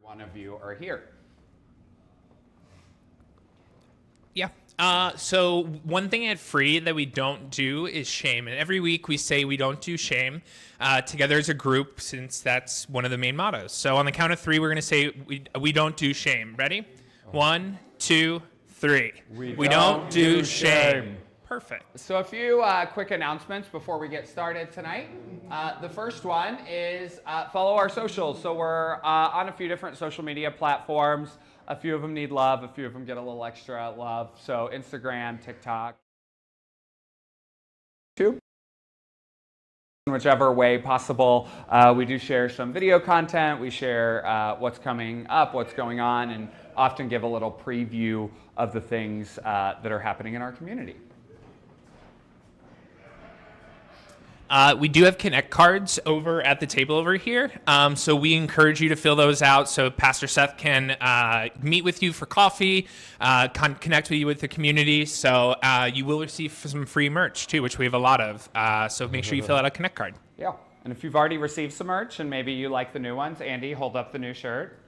one of you are here. Yeah. So one thing at Free that we don't do is shame. And every week we say we don't do shame together as a group, since that's one of the main mottos. So on the count of three, we're going to say we don't do shame. Ready? 1, 2, 3. We don't do shame. Perfect. So a few quick announcements before we get started tonight. The first one is follow our socials. So we're on a few different social media platforms. A few of them need love. A few of them get a little extra love. So Instagram, TikTok. In whichever way possible. We do share some video content. We share what's coming up, what's going on, and often give a little preview of the things that are happening in our community. We do have Connect cards over at the table over here. So we encourage you to fill those out so Pastor Seth can meet with you for coffee, connect with you with the community. So you will receive some free merch too, which we have a lot of. So make sure you fill out a Connect card. Yeah. And if you've already received some merch and maybe you like the new ones, Andy, hold up the new shirt.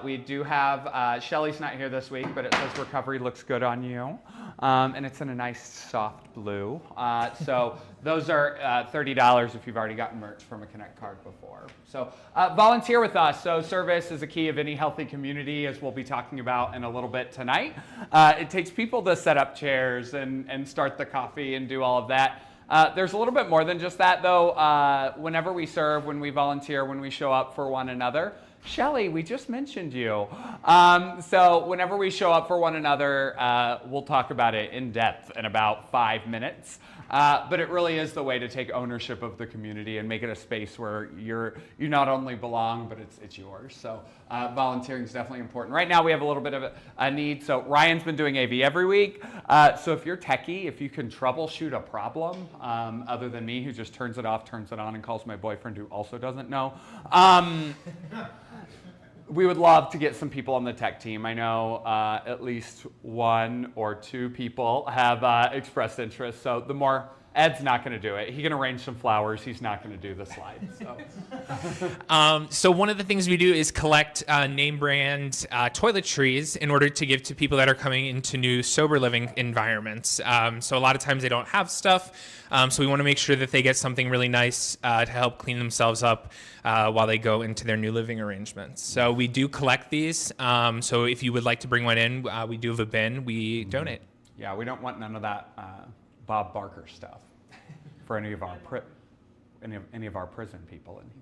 We do have, Shelly's not here this week, but it says recovery looks good on you. And it's in a nice soft blue. So those are $30 if you've already gotten merch from a Connect card before. So volunteer with us. So service is a key of any healthy community, as we'll be talking about in a little bit tonight. It takes people to set up chairs and start the coffee and do all of that. There's a little bit more than just that, though. Whenever we serve, when we volunteer, when we show up for one another, Shelly, we just mentioned you. So whenever we show up for one another, we'll talk about it in depth in about 5 minutes. But it really is the way to take ownership of the community and make it a space where you not only belong, but it's yours. So volunteering is definitely important. Right now we have a little bit of a need. So Ryan's been doing AV every week. So if you're techie, if you can troubleshoot a problem, other than me who just turns it off, turns it on, and calls my boyfriend who also doesn't know, we would love to get some people on the tech team. I know at least 1 or 2 people have expressed interest. So the more, Ed's not going to do it. He can arrange some flowers. He's not going to do the slides. So. So one of the things we do is collect name brand toiletries in order to give to people that are coming into new sober living environments. So a lot of times they don't have stuff. So we want to make sure that they get something really nice to help clean themselves up while they go into their new living arrangements. So we do collect these. So if you would like to bring one in, we do have a bin. We donate. Yeah, we don't want none of that Bob Barker stuff for any of our prison people in here.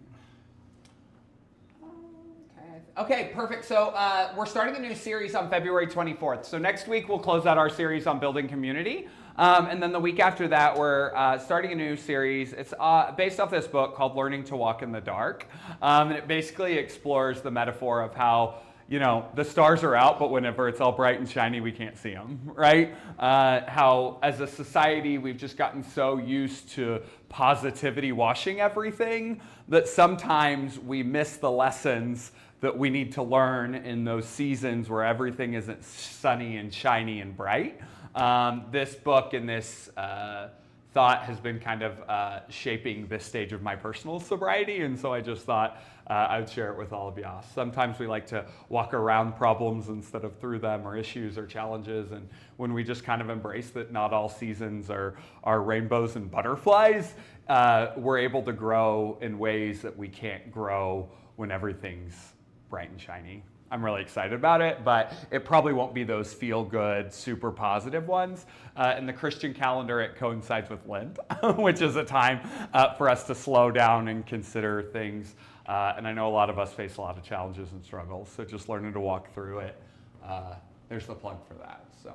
Okay, perfect. So we're starting a new series on February 24th. So next week we'll close out our series on building community. And then the week after that, we're starting a new series. It's based off this book called Learning to Walk in the Dark. And it basically explores the metaphor of how, the stars are out, but whenever it's all bright and shiny, we can't see them, right? How, as a society, we've just gotten so used to positivity washing everything that sometimes we miss the lessons that we need to learn in those seasons where everything isn't sunny and shiny and bright. This book and this thought has been kind of shaping this stage of my personal sobriety, and so I just thought I would share it with all of y'all. Sometimes we like to walk around problems instead of through them, or issues or challenges, and when we just kind of embrace that not all seasons are rainbows and butterflies, we're able to grow in ways that we can't grow when everything's bright and shiny. I'm really excited about it, but it probably won't be those feel-good, super positive ones. In the Christian calendar, it coincides with Lent, which is a time for us to slow down and consider things. And I know a lot of us face a lot of challenges and struggles, so just learning to walk through it, there's the plug for that. So.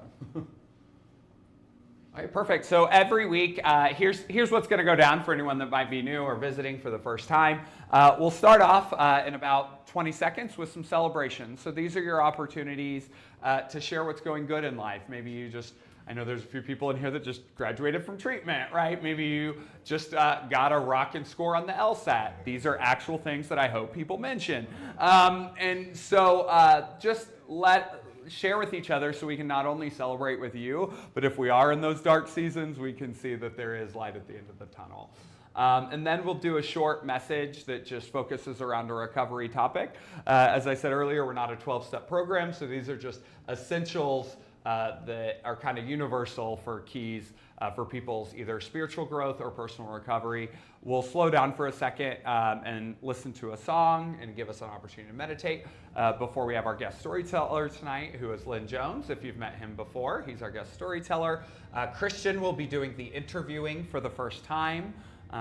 All right, perfect. So every week, here's what's going to go down for anyone that might be new or visiting for the first time. We'll start off in about 20 seconds with some celebrations. So these are your opportunities to share what's going good in life. Maybe I know there's a few people in here that just graduated from treatment, right? Maybe you just got a rockin' score on the LSAT. These are actual things that I hope people mention. And so just share with each other so we can not only celebrate with you, but if we are in those dark seasons, we can see that there is light at the end of the tunnel. And then we'll do a short message that just focuses around a recovery topic. As I said earlier, we're not a 12-step program, so these are just essentials that are kind of universal for keys for people's either spiritual growth or personal recovery. We'll slow down for a second and listen to a song and give us an opportunity to meditate before we have our guest storyteller tonight, who is Lynn Jones. If you've met him before, he's our guest storyteller. Christian will be doing the interviewing for the first time,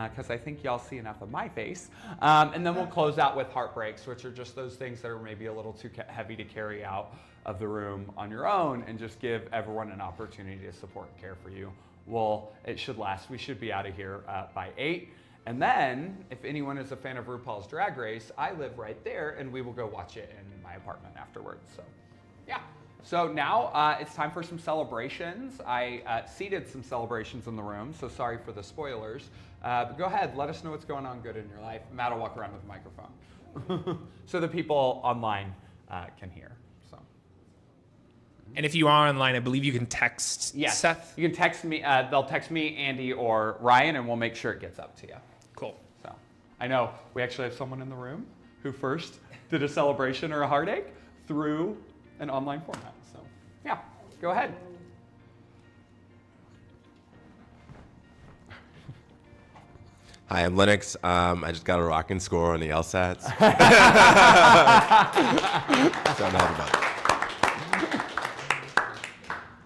because I think y'all see enough of my face. And then we'll close out with heartbreaks, which are just those things that are maybe a little too heavy to carry out of the room on your own, and just give everyone an opportunity to support and care for you. Well, it should last. We should be out of here by 8. And then, if anyone is a fan of RuPaul's Drag Race, I live right there, and we will go watch it in my apartment afterwards. So, yeah. So now it's time for some celebrations. I seeded some celebrations in the room, so sorry for the spoilers. But go ahead, let us know what's going on good in your life. Matt will walk around with a microphone so the people online can hear. So. And if you are online, I believe you can text Yes. Seth. You can text me. They'll text me, Andy, or Ryan, and we'll make sure it gets up to you. Cool. So I know we actually have someone in the room who first did a celebration or a heartache through an online format. So yeah, go ahead. Hi, I'm Lennox. I just got a rockin' score on the LSATs. So I'm happy about it.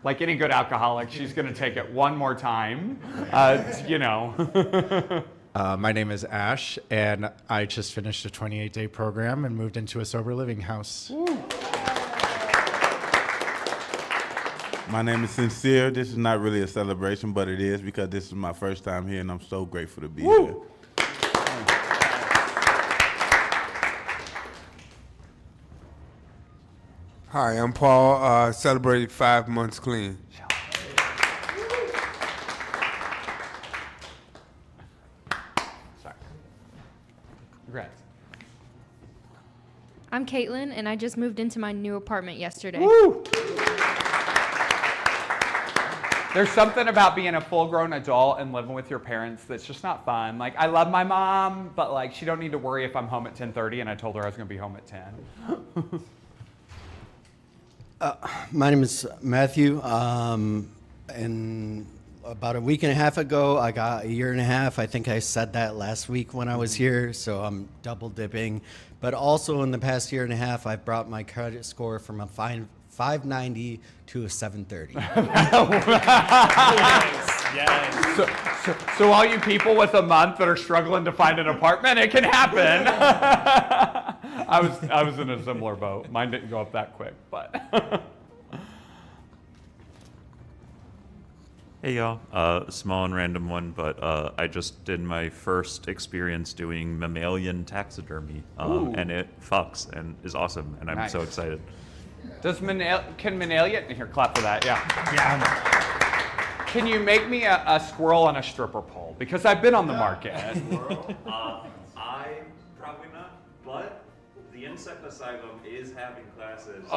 Like any good alcoholic, she's going to take it one more time, you know. My name is Ash, and I just finished a 28-day program and moved into a sober living house. My name is Sincere. This is not really a celebration, but it is because this is my first time here, and I'm so grateful to be here. Hi, I'm Paul. Celebrated 5 months clean. Sorry. Congrats. I'm Caitlin, and I just moved into my new apartment yesterday. Woo! There's something about being a full-grown adult and living with your parents that's just not fun. Like, I love my mom, but like, she don't need to worry if I'm home at 10:30, and I told her I was gonna be home at 10. My name is Matthew, and about a week and a half ago, I got a year and a half. I think I said that last week when I was here, so I'm double dipping. But also in the past year and a half, I've brought my credit score from a 590 to a 730. Yes. So all you people with a month that are struggling to find an apartment, it can happen. I was in a similar boat. Mine didn't go up that quick, but. Hey y'all, small and random one, but I just did my first experience doing mammalian taxidermy, and it fucks and is awesome, and I'm so Nice. excited. Can Manalian, here, clap for that, yeah. Can you make me a squirrel on a stripper pole? Because I've been on the market. I probably not, but the insect asylum is having classes in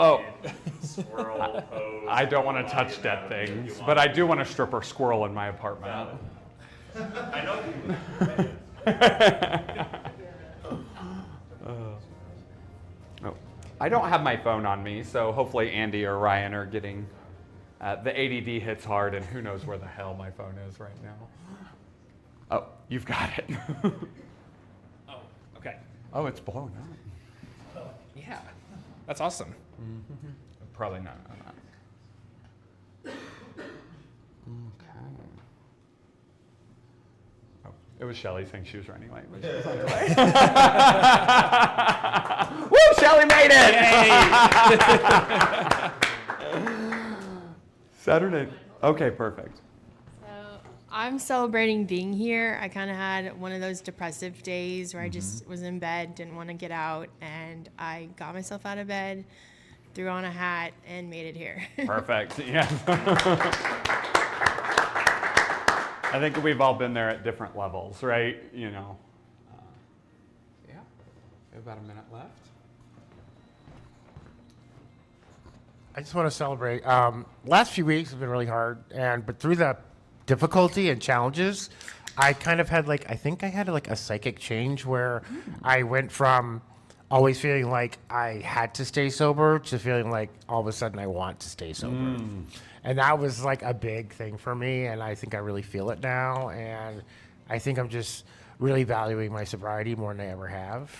squirrel pose. I don't want to touch dead things, but I do want a stripper squirrel in my apartment. I know Oh. I don't have my phone on me, so hopefully Andy or Ryan are getting, the ADD hits hard, and who knows where the hell my phone is right now. Oh, you've got it. Oh, okay. Oh, it's blown up. Yeah. That's awesome. Probably not. Okay. Oh, it was Shelly saying she was running late. But she was on her way. Woo! Shelly made it! Saturday. Okay, perfect. So I'm celebrating being here. I kind of had one of those depressive days where I just was in bed, didn't want to get out, and I got myself out of bed, threw on a hat, and made it here. Perfect. Yes. I think we've all been there at different levels, right? You know. Yeah. We have about a minute left. I just want to celebrate. Last few weeks have been really hard, but through the difficulty and challenges, I kind of had I think I had a psychic change where I went from always feeling like I had to stay sober to feeling like all of a sudden I want to stay sober. And that was a big thing for me, and I think I really feel it now, and I think I'm just really valuing my sobriety more than I ever have.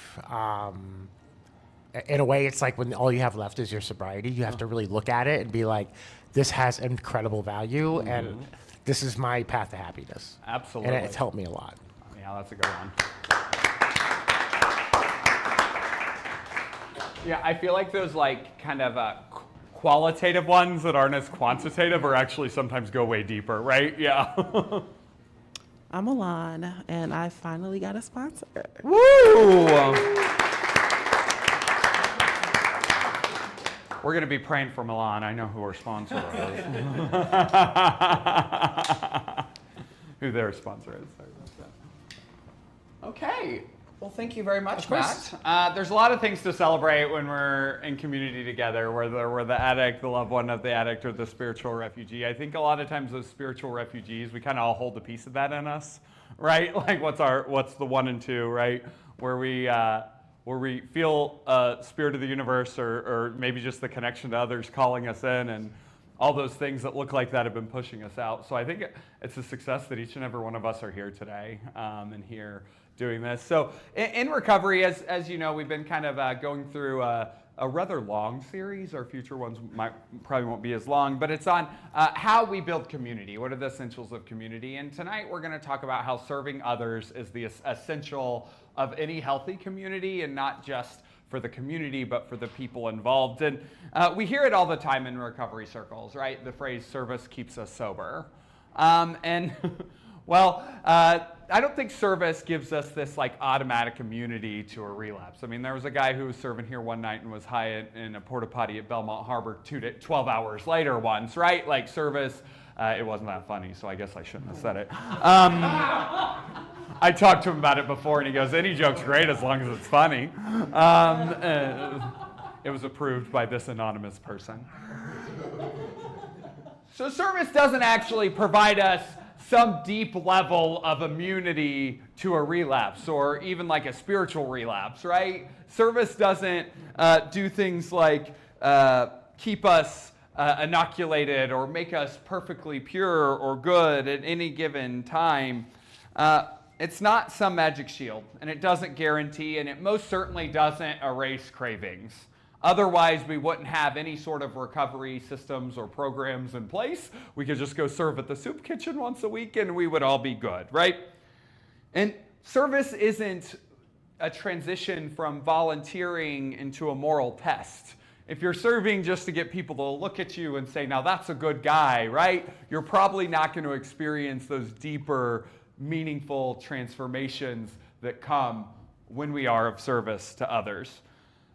In a way, it's like when all you have left is your sobriety, you have to really look at it and be like, this has incredible value, and this is my path to happiness. Absolutely. And it's helped me a lot. Yeah, that's a good one. Yeah, I feel like those kind of qualitative ones that aren't as quantitative are actually sometimes go way deeper, right? Yeah. I'm Milan, and I finally got a sponsor. Woo! We're going to be praying for Milan. I know who our sponsor is. Who their sponsor is. Sorry about that. Okay. Well, thank you very much, Matt. There's a lot of things to celebrate when we're in community together, whether we're the addict, the loved one of the addict, or the spiritual refugee. I think a lot of times those spiritual refugees, we kind of all hold a piece of that in us, right? Like what's the 1 and 2, right? Where we feel spirit of the universe, or maybe just the connection to others calling us in, and all those things that look like that have been pushing us out. So I think it's a success that each and every one of us are here today and here doing this. So in recovery, as you know, we've been kind of going through a rather long series. Our future ones probably won't be as long, but it's on how we build community. What are the essentials of community? And tonight we're going to talk about how serving others is the essential of any healthy community, and not just for the community, but for the people involved. And we hear it all the time in recovery circles, right? The phrase service keeps us sober. Well, I don't think service gives us this automatic immunity to a relapse. I mean, there was a guy who was serving here one night and was high in a porta potty at Belmont Harbor 12 hours later once, right? Like service, it wasn't that funny, so I guess I shouldn't have said it. I talked to him about it before, and he goes, any joke's great as long as it's funny. It was approved by this anonymous person. So service doesn't actually provide us some deep level of immunity to a relapse, or even like a spiritual relapse, right? Service doesn't do things like keep us inoculated or make us perfectly pure or good at any given time. It's not some magic shield, and it doesn't guarantee, and it most certainly doesn't erase cravings. Otherwise, we wouldn't have any sort of recovery systems or programs in place. We could just go serve at the soup kitchen once a week and we would all be good, right? And service isn't a transition from volunteering into a moral test. If you're serving just to get people to look at you and say, now that's a good guy, right? You're probably not going to experience those deeper, meaningful transformations that come when we are of service to others.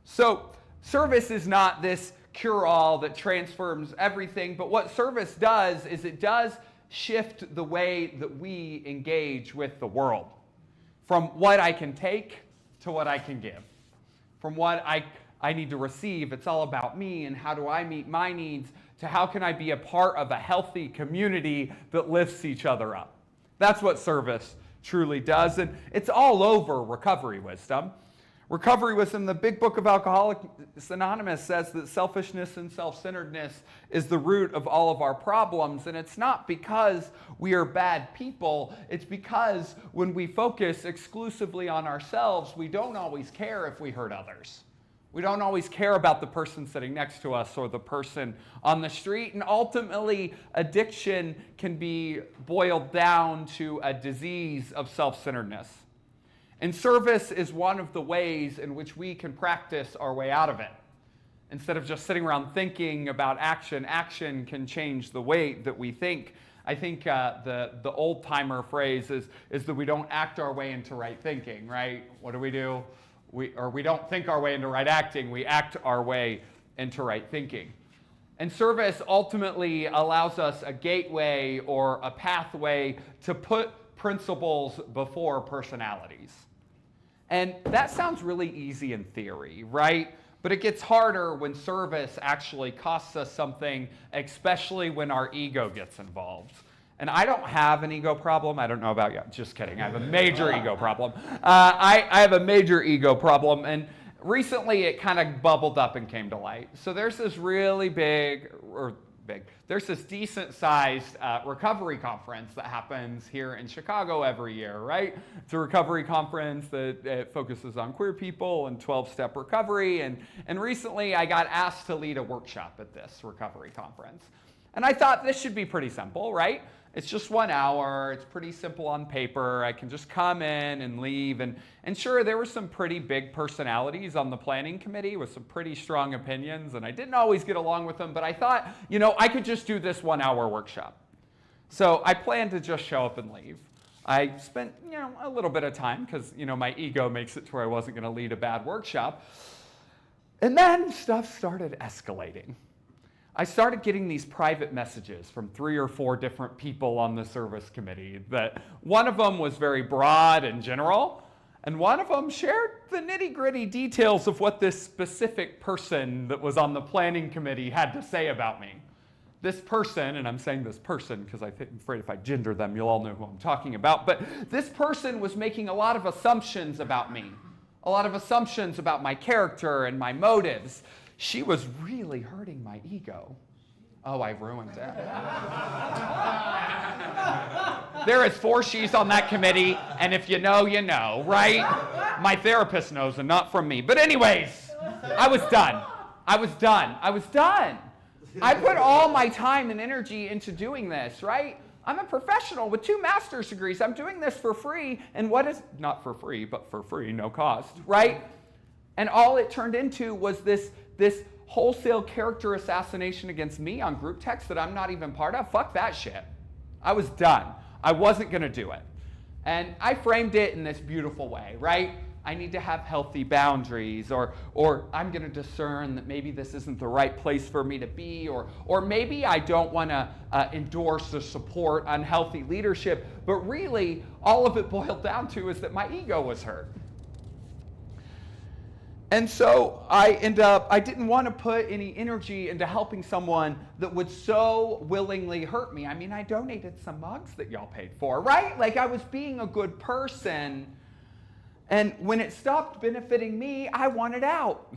So, service is not this cure-all that transforms everything, but what service does is it does shift the way that we engage with the world. From what I can take to what I can give. From what I need to receive, it's all about me and how do I meet my needs, to how can I be a part of a healthy community that lifts each other up. That's what service truly does, and it's all over recovery wisdom. Recovery wisdom, the big book of Alcoholics Anonymous says that selfishness and self-centeredness is the root of all of our problems. And it's not because we are bad people. It's because when we focus exclusively on ourselves, we don't always care if we hurt others. We don't always care about the person sitting next to us or the person on the street. And ultimately, addiction can be boiled down to a disease of self-centeredness. And service is one of the ways in which we can practice our way out of it. Instead of just sitting around thinking about action, action can change the way that we think. I think the old-timer phrase is that we don't act our way into right thinking, right? What do? We don't think our way into right acting, we act our way into right thinking. And service ultimately allows us a gateway or a pathway to put principles before personalities. And that sounds really easy in theory, right? But it gets harder when service actually costs us something, especially when our ego gets involved. And I don't have an ego problem. I don't know about you. Just kidding. I have a major ego problem. I have a major ego problem. And recently it kind of bubbled up and came to light. So there's this really there's this decent sized recovery conference that happens here in Chicago every year, right? It's a recovery conference that focuses on queer people and 12-step recovery. And recently I got asked to lead a workshop at this recovery conference. And I thought this should be pretty simple, right? It's just 1 hour. It's pretty simple on paper. I can just come in and leave. And sure, there were some pretty big personalities on the planning committee with some pretty strong opinions. And I didn't always get along with them. But I thought, I could just do this 1 hour workshop. So I planned to just show up and leave. I spent, a little bit of time because, my ego makes it to where I wasn't going to lead a bad workshop. And then stuff started escalating. I started getting these private messages from 3 or 4 different people on the service committee. That one of them was very broad and general, and one of them shared the nitty-gritty details of what this specific person that was on the planning committee had to say about me. This person, and I'm saying this person because I'm afraid if I gender them, you'll all know who I'm talking about, but this person was making a lot of assumptions about me, a lot of assumptions about my character and my motives. She was really hurting my ego. Oh, I ruined it. There is 4 she's on that committee, and if you know, you know, right? My therapist knows, and not from me. But anyways, I was done. I put all my time and energy into doing this, right? I'm a professional with 2 master's degrees. I'm doing this for free, and what is, not for free, but for free, no cost, right? And all it turned into was this wholesale character assassination against me on group text that I'm not even part of. Fuck that shit. I was done. I wasn't going to do it. And I framed it in this beautiful way, right? I need to have healthy boundaries, or I'm going to discern that maybe this isn't the right place for me to be, or maybe I don't want to endorse or support unhealthy leadership. But really, all of it boiled down to is that my ego was hurt. And so I didn't want to put any energy into helping someone that would so willingly hurt me. I mean, I donated some mugs that y'all paid for, right? Like, I was being a good person. And when it stopped benefiting me, I wanted out.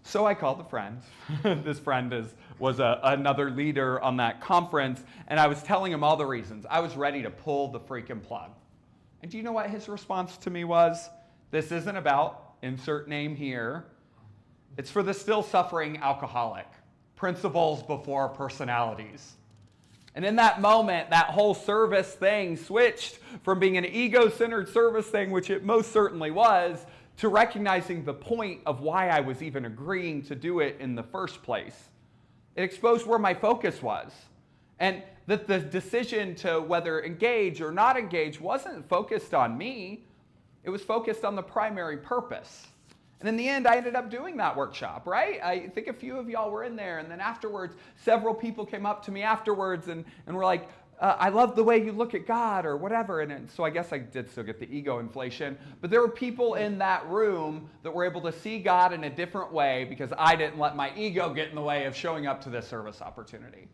So I called a friend. This friend was another leader on that conference, and I was telling him all the reasons. I was ready to pull the freaking plug. And do you know what his response to me was? This isn't about, insert name here, it's for the still suffering alcoholic. Principles before personalities. And in that moment, that whole service thing switched from being an ego-centered service thing, which it most certainly was, to recognizing the point of why I was even agreeing to do it in the first place. It exposed where my focus was. And that the decision to whether engage or not engage wasn't focused on me. It was focused on the primary purpose. And in the end, I ended up doing that workshop, right? I think a few of y'all were in there. And then afterwards, several people came up to me afterwards and were like, I love the way you look at God or whatever. And so I guess I did still get the ego inflation. But there were people in that room that were able to see God in a different way because I didn't let my ego get in the way of showing up to this service opportunity.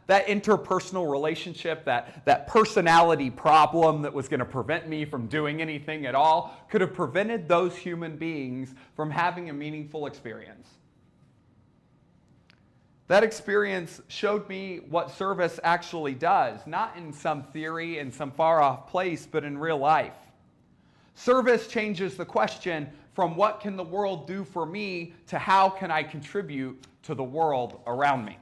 That interpersonal relationship, that personality problem that was going to prevent me from doing anything at all, could have prevented those human beings from having a meaningful experience. That experience showed me what service actually does, not in some theory in some far-off place, but in real life. Service changes the question from what can the world do for me to how can I contribute to the world around me.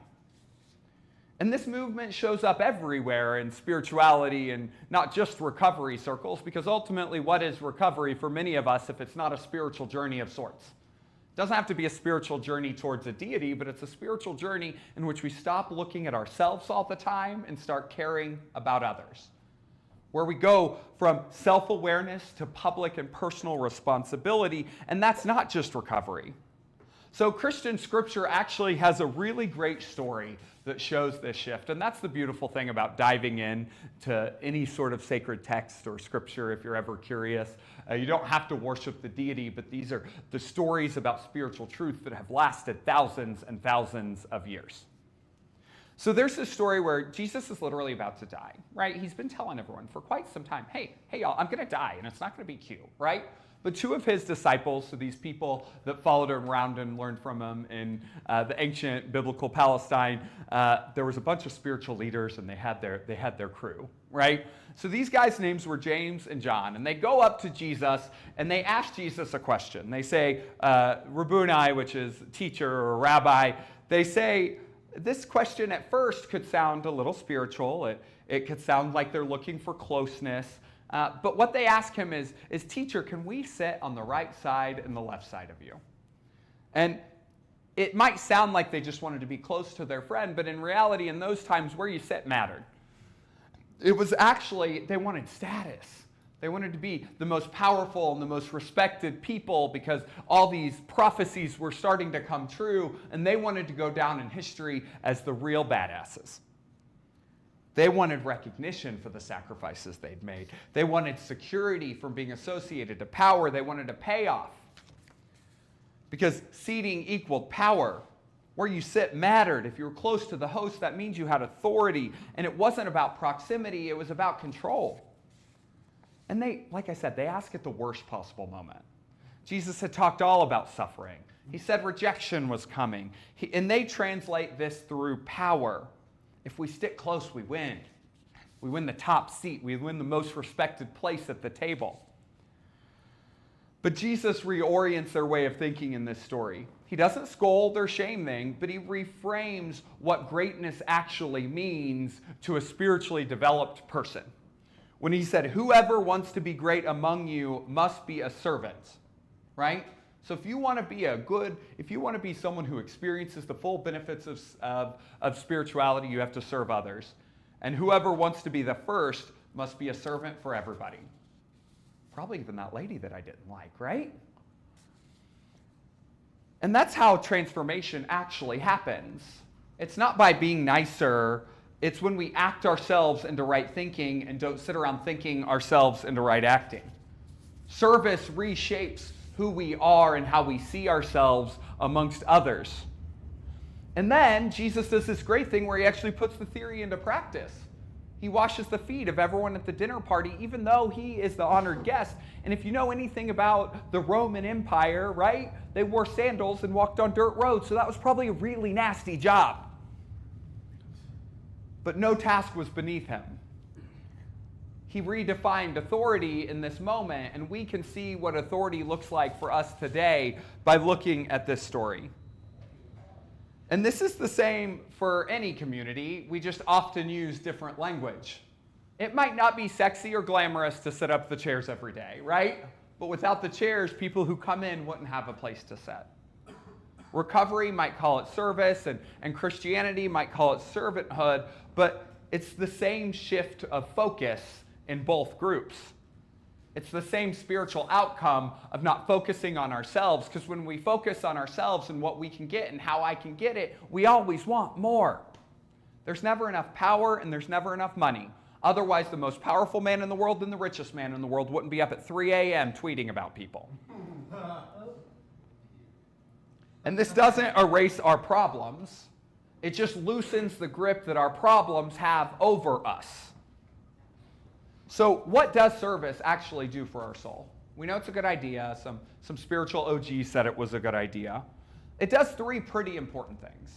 And this movement shows up everywhere in spirituality and not just recovery circles, because ultimately what is recovery for many of us if it's not a spiritual journey of sorts? It doesn't have to be a spiritual journey towards a deity, but it's a spiritual journey in which we stop looking at ourselves all the time and start caring about others. Where we go from self-awareness to public and personal responsibility, and that's not just recovery. So Christian scripture actually has a really great story that shows this shift. And that's the beautiful thing about diving in to any sort of sacred text or scripture if you're ever curious. You don't have to worship the deity, but these are the stories about spiritual truth that have lasted thousands and thousands of years. So there's this story where Jesus is literally about to die, right? He's been telling everyone for quite some time, hey y'all, I'm gonna die and it's not gonna be cute, right? But two of his disciples, so these people that followed him around and learned from him in the ancient biblical Palestine, there was a bunch of spiritual leaders and they had their crew, right? So these guys' names were James and John, and they go up to Jesus and they ask Jesus a question. They say, Rabboni, which is teacher or rabbi, they say, this question at first could sound a little spiritual. It could sound like they're looking for closeness. But what they ask him is, teacher, can we sit on the right side and the left side of you? And it might sound like they just wanted to be close to their friend, but in reality, in those times, where you sit mattered. It was actually, they wanted status. They wanted to be the most powerful and the most respected people because all these prophecies were starting to come true, and they wanted to go down in history as the real badasses. They wanted recognition for the sacrifices they'd made. They wanted security from being associated to power. They wanted a payoff. Because seating equaled power. Where you sit mattered. If you were close to the host, that means you had authority. And it wasn't about proximity, it was about control. And they, like I said, they ask at the worst possible moment. Jesus had talked all about suffering. He said rejection was coming. And they translate this through power. If we stick close, we win. We win the top seat. We win the most respected place at the table. But Jesus reorients their way of thinking in this story. He doesn't scold or shame them, but he reframes what greatness actually means to a spiritually developed person. When he said, whoever wants to be great among you must be a servant, right? So if you want to be someone who experiences the full benefits of spirituality, you have to serve others. And whoever wants to be the first must be a servant for everybody. Probably even that lady that I didn't like, right? And that's how transformation actually happens. It's not by being nicer. It's when we act ourselves into right thinking and don't sit around thinking ourselves into right acting. Service reshapes who we are and how we see ourselves amongst others. And then Jesus does this great thing where he actually puts the theory into practice. He washes the feet of everyone at the dinner party, even though he is the honored guest. And if you know anything about the Roman Empire, right? They wore sandals and walked on dirt roads, so that was probably a really nasty job. But no task was beneath him. He redefined authority in this moment, and we can see what authority looks like for us today by looking at this story. And this is the same for any community. We just often use different language. It might not be sexy or glamorous to set up the chairs every day, right? But without the chairs, people who come in wouldn't have a place to sit. Recovery might call it service, and Christianity might call it servanthood, but it's the same shift of focus in both groups. It's the same spiritual outcome of not focusing on ourselves, because when we focus on ourselves and what we can get and how I can get it, we always want more. There's never enough power and there's never enough money. Otherwise, the most powerful man in the world and the richest man in the world wouldn't be up at 3 a.m. tweeting about people. And this doesn't erase our problems. It just loosens the grip that our problems have over us. So what does service actually do for our soul? We know it's a good idea. Some spiritual OGs said it was a good idea. It does three pretty important things.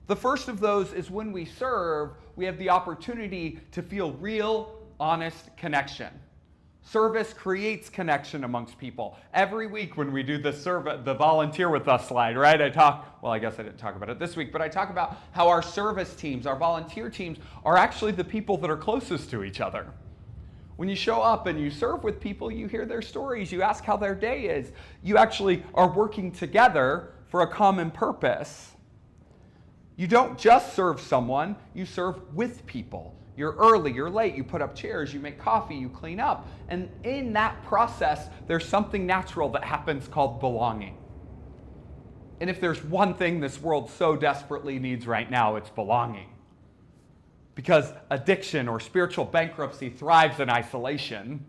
The first of those is when we serve, we have the opportunity to feel real, honest connection. Service creates connection amongst people. Every week when we do the volunteer with us slide, right? I guess I didn't talk about it this week, but I talk about how our service teams, our volunteer teams, are actually the people that are closest to each other. When you show up and you serve with people, you hear their stories, you ask how their day is. You actually are working together for a common purpose. You don't just serve someone, you serve with people. You're early, you're late, you put up chairs, you make coffee, you clean up. And in that process, there's something natural that happens called belonging. And if there's one thing this world so desperately needs right now, it's belonging. Because addiction or spiritual bankruptcy thrives in isolation,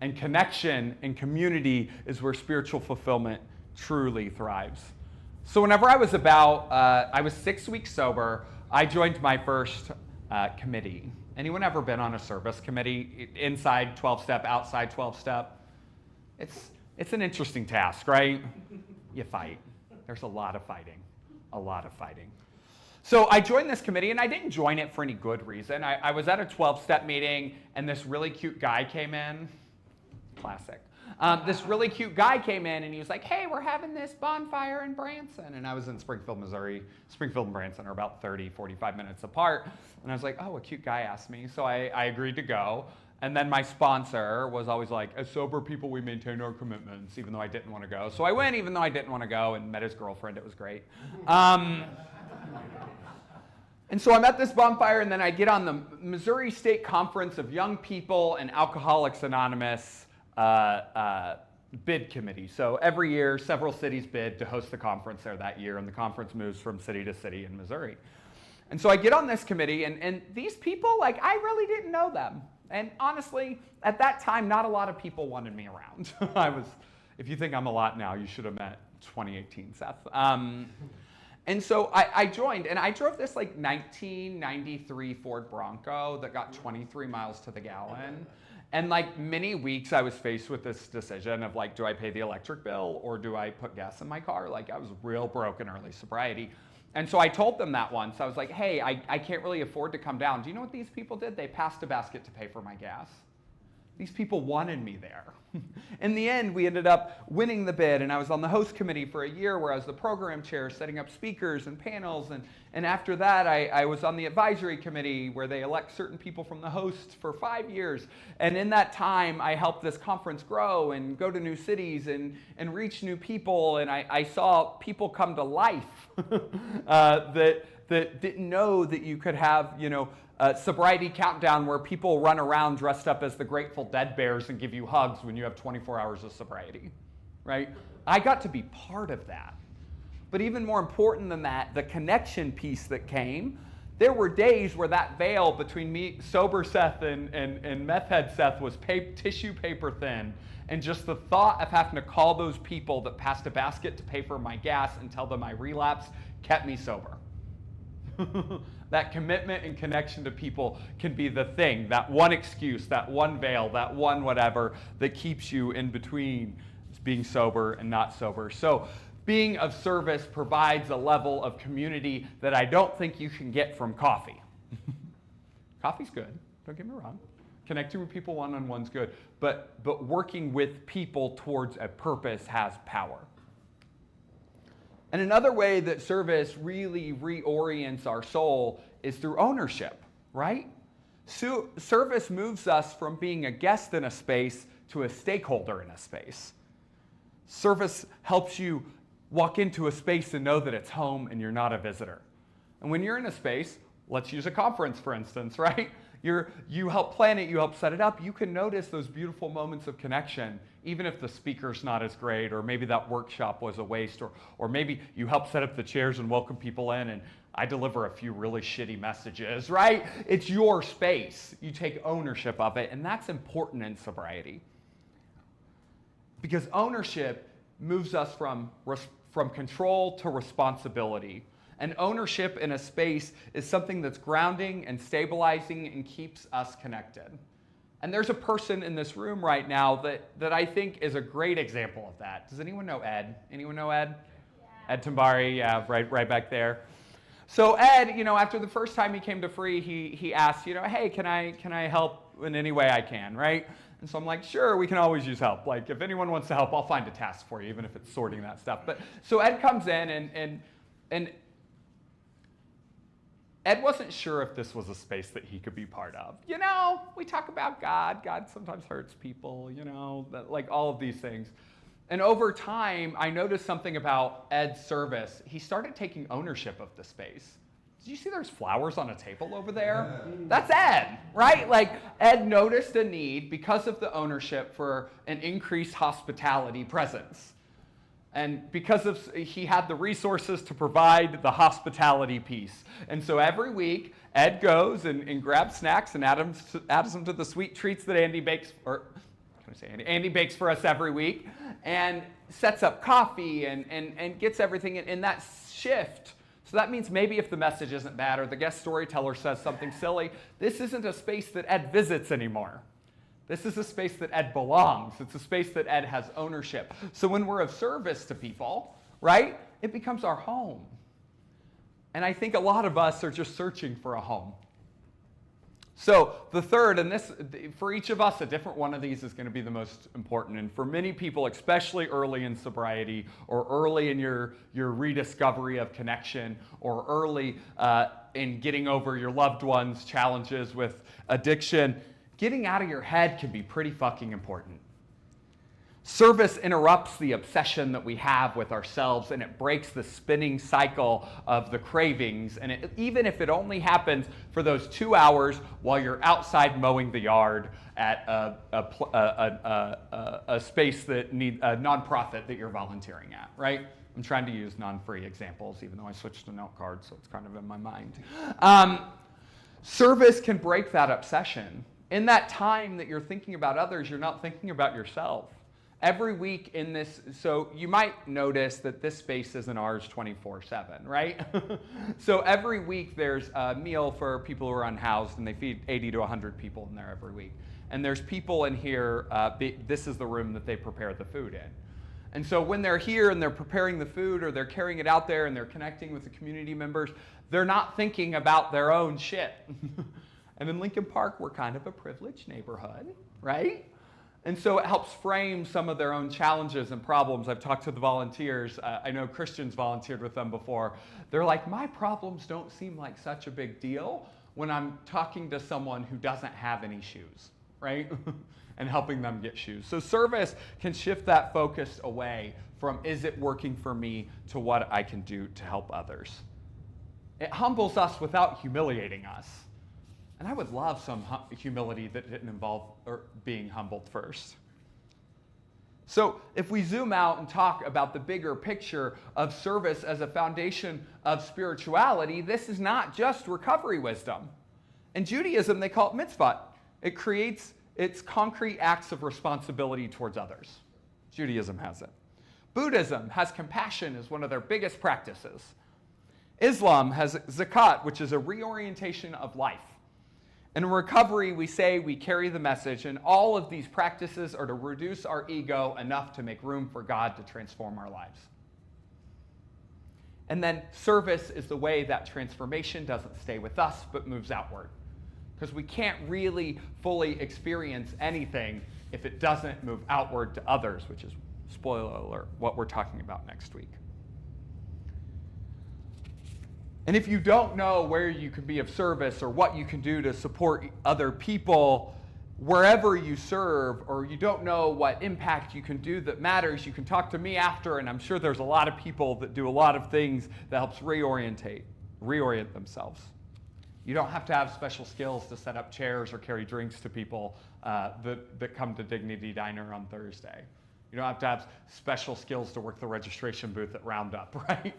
and connection and community is where spiritual fulfillment truly thrives. So whenever I was 6 weeks sober, I joined my first committee. Anyone ever been on a service committee? Inside 12-step, outside 12-step? It's an interesting task, right? You fight. There's a lot of fighting. A lot of fighting. So I joined this committee, and I didn't join it for any good reason. I was at a 12-step meeting, and this really cute guy came in. Classic. This really cute guy came in, and he was like, hey, we're having this bonfire in Branson. And I was in Springfield, Missouri. Springfield and Branson are about 30, 45 minutes apart. And I was like, oh, a cute guy asked me. So I agreed to go. And then my sponsor was always like, as sober people, we maintain our commitments, even though I didn't want to go. So I went even though I didn't want to go, and met his girlfriend. It was great. And so I'm at this bonfire, and then I get on the Missouri State Conference of Young People and Alcoholics Anonymous bid committee. So every year, several cities bid to host the conference there that year, and the conference moves from city to city in Missouri. And so I get on this committee, and these people, like, I really didn't know them. And honestly, at that time, not a lot of people wanted me around. If you think I'm a lot now, you should have met 2018 Seth. And so I joined, and I drove this like 1993 Ford Bronco that got 23 miles to the gallon. And like many weeks I was faced with this decision of like, do I pay the electric bill or do I put gas in my car? Like I was real broke in early sobriety. And so I told them that once. I was like, hey, I can't really afford to come down. Do you know what these people did? They passed a basket to pay for my gas. These people wanted me there. In the end, we ended up winning the bid, and I was on the host committee for a year where I was the program chair, setting up speakers and panels, and after that, I was on the advisory committee where they elect certain people from the host for 5 years. And in that time, I helped this conference grow and go to new cities and reach new people, and I saw people come to life that didn't know that you could have, sobriety countdown where people run around dressed up as the Grateful Dead bears and give you hugs when you have 24 hours of sobriety, right? I got to be part of that. But even more important than that, the connection piece that came, there were days where that veil between me, sober Seth, and meth head Seth was tissue paper thin. And just the thought of having to call those people that passed a basket to pay for my gas and tell them I relapsed kept me sober. That commitment and connection to people can be the thing, that one excuse, that one veil, that one whatever that keeps you in between being sober and not sober. So being of service provides a level of community that I don't think you can get from coffee. Coffee's good, don't get me wrong. Connecting with people one-on-one's good, but working with people towards a purpose has power. And another way that service really reorients our soul is through ownership, right? Service moves us from being a guest in a space to a stakeholder in a space. Service helps you walk into a space and know that it's home and you're not a visitor. And when you're in a space, let's use a conference for instance, right? You help plan it, you help set it up, you can notice those beautiful moments of connection, even if the speaker's not as great, or maybe that workshop was a waste, or maybe you help set up the chairs and welcome people in, and I deliver a few really shitty messages, right? It's your space. You take ownership of it, and that's important in sobriety. Because ownership moves us from control to responsibility. And ownership in a space is something that's grounding and stabilizing and keeps us connected. And there's a person in this room right now that I think is a great example of that. Does anyone know Ed? Anyone know Ed? Yeah. Ed Tambari, yeah, right back there. So Ed, after the first time he came to Free, he asked, hey, can I help in any way I can, right? And so I'm like, sure, we can always use help. Like, if anyone wants to help, I'll find a task for you, even if it's sorting that stuff. But so Ed comes in, and Ed wasn't sure if this was a space that he could be part of. We talk about God. God sometimes hurts people, like all of these things. And over time, I noticed something about Ed's service. He started taking ownership of the space. Did you see there's flowers on a table over there? Yeah. That's Ed, right? Like, Ed noticed a need because of the ownership for an increased hospitality presence. And because he had the resources to provide the hospitality piece. And so every week, Ed goes and grabs snacks and adds them to the sweet treats that Andy bakes, Andy bakes for us every week, and sets up coffee and gets everything in. And that shift So that means maybe if the message isn't bad or the guest storyteller says something silly, this isn't a space that Ed visits anymore. This is a space that Ed belongs. It's a space that Ed has ownership. So when we're of service to people, right, it becomes our home. And I think a lot of us are just searching for a home. So the third, and this, for each of us, a different one of these is going to be the most important. And for many people, especially early in sobriety or early in your rediscovery of connection or early in getting over your loved ones' challenges with addiction, getting out of your head can be pretty fucking important. Service interrupts the obsession that we have with ourselves, and it breaks the spinning cycle of the cravings. And even if it only happens for those 2 hours while you're outside mowing the yard at a space that needs a nonprofit that you're volunteering at, right? I'm trying to use non-free examples, even though I switched to note cards, so it's kind of in my mind. Service can break that obsession. In that time that you're thinking about others, you're not thinking about yourself. Every week in this, so you might notice that this space isn't ours 24/7, right? So every week there's a meal for people who are unhoused, and they feed 80 to 100 people in there every week. And there's people in here, this is the room that they prepare the food in. And so when they're here and they're preparing the food or they're carrying it out there and they're connecting with the community members, they're not thinking about their own shit. And in Lincoln Park, we're kind of a privileged neighborhood, right? And so it helps frame some of their own challenges and problems. I've talked to the volunteers. I know Christians volunteered with them before. They're like, my problems don't seem like such a big deal when I'm talking to someone who doesn't have any shoes, right? And helping them get shoes. So service can shift that focus away from is it working for me to what I can do to help others. It humbles us without humiliating us. And I would love some humility that didn't involve being humbled first. So if we zoom out and talk about the bigger picture of service as a foundation of spirituality, this is not just recovery wisdom. In Judaism, they call it mitzvot. It's concrete acts of responsibility towards others. Judaism has it. Buddhism has compassion as one of their biggest practices. Islam has zakat, which is a reorientation of life. In recovery, we say we carry the message, and all of these practices are to reduce our ego enough to make room for God to transform our lives. And then service is the way that transformation doesn't stay with us, but moves outward. Because we can't really fully experience anything if it doesn't move outward to others, which is, spoiler alert, what we're talking about next week. And if you don't know where you can be of service or what you can do to support other people wherever you serve, or you don't know what impact you can do that matters, you can talk to me after, and I'm sure there's a lot of people that do a lot of things that helps reorient themselves. You don't have to have special skills to set up chairs or carry drinks to people that come to Dignity Diner on Thursday. You don't have to have special skills to work the registration booth at Roundup, right?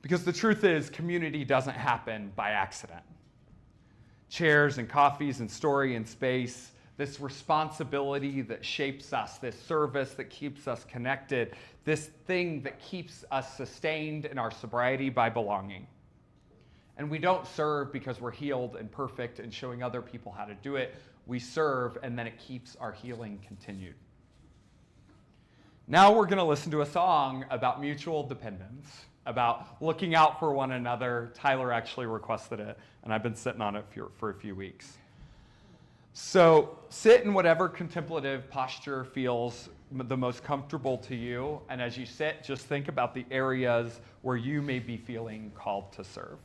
Because the truth is, community doesn't happen by accident. Chairs and coffees and story and space, this responsibility that shapes us, this service that keeps us connected, this thing that keeps us sustained in our sobriety by belonging. And we don't serve because we're healed and perfect and showing other people how to do it. We serve, and then it keeps our healing continued. Now we're going to listen to a song about mutual dependence, about looking out for one another. Tyler actually requested it, and I've been sitting on it for a few weeks. So sit in whatever contemplative posture feels the most comfortable to you, and as you sit, just think about the areas where you may be feeling called to serve.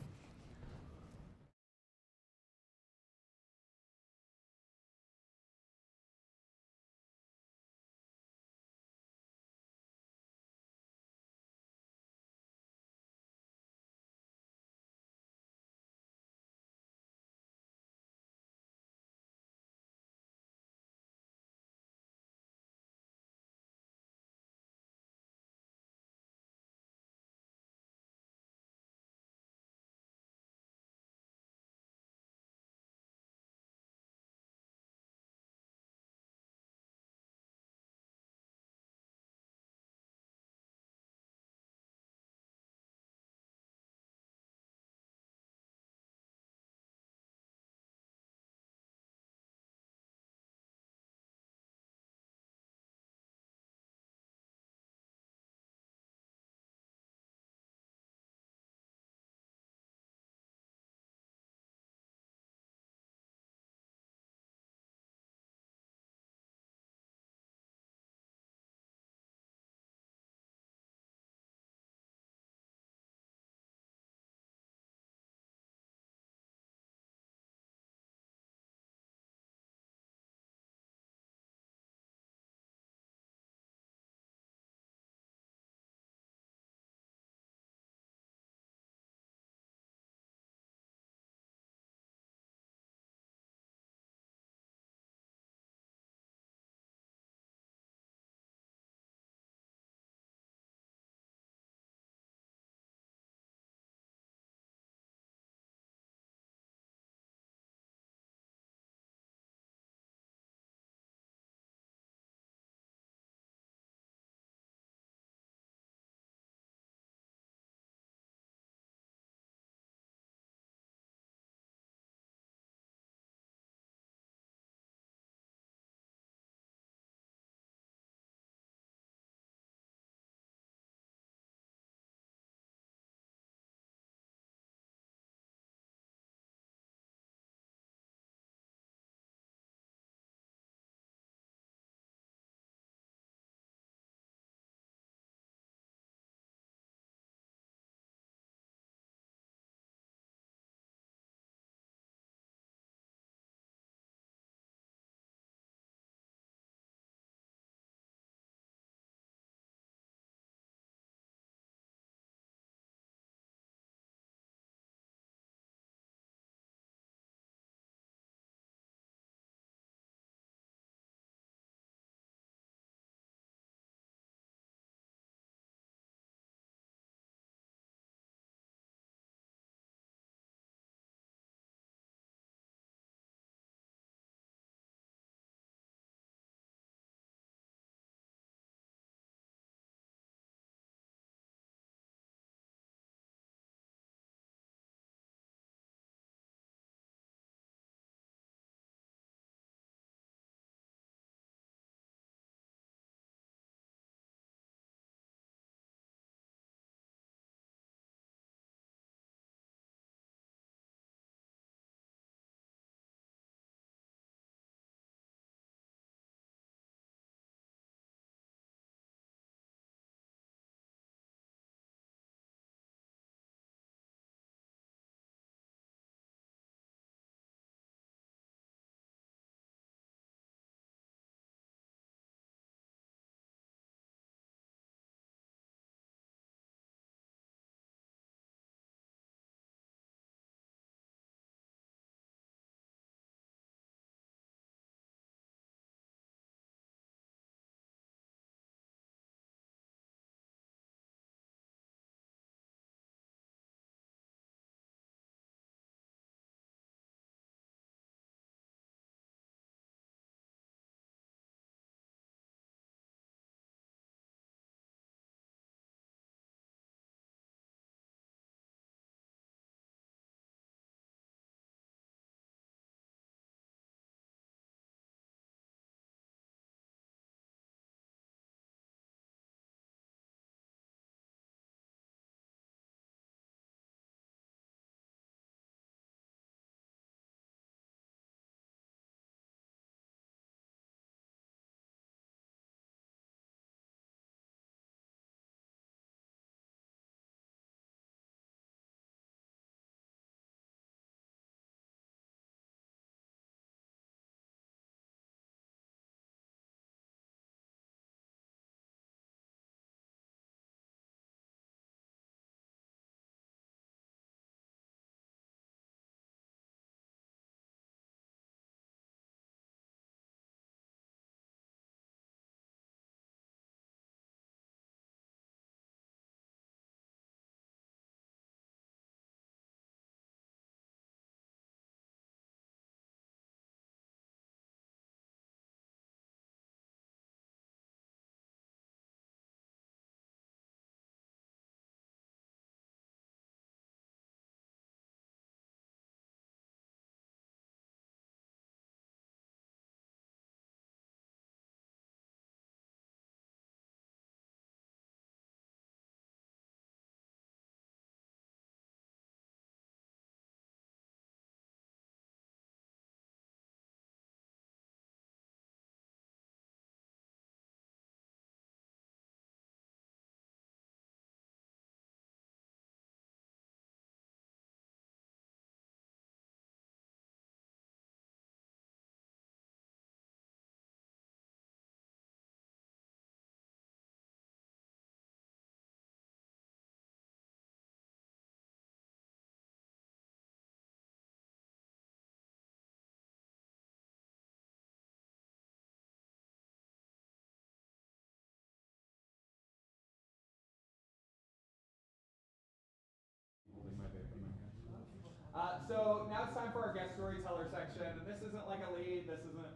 So now it's time for our guest storyteller section. And this isn't like a lead. This isn't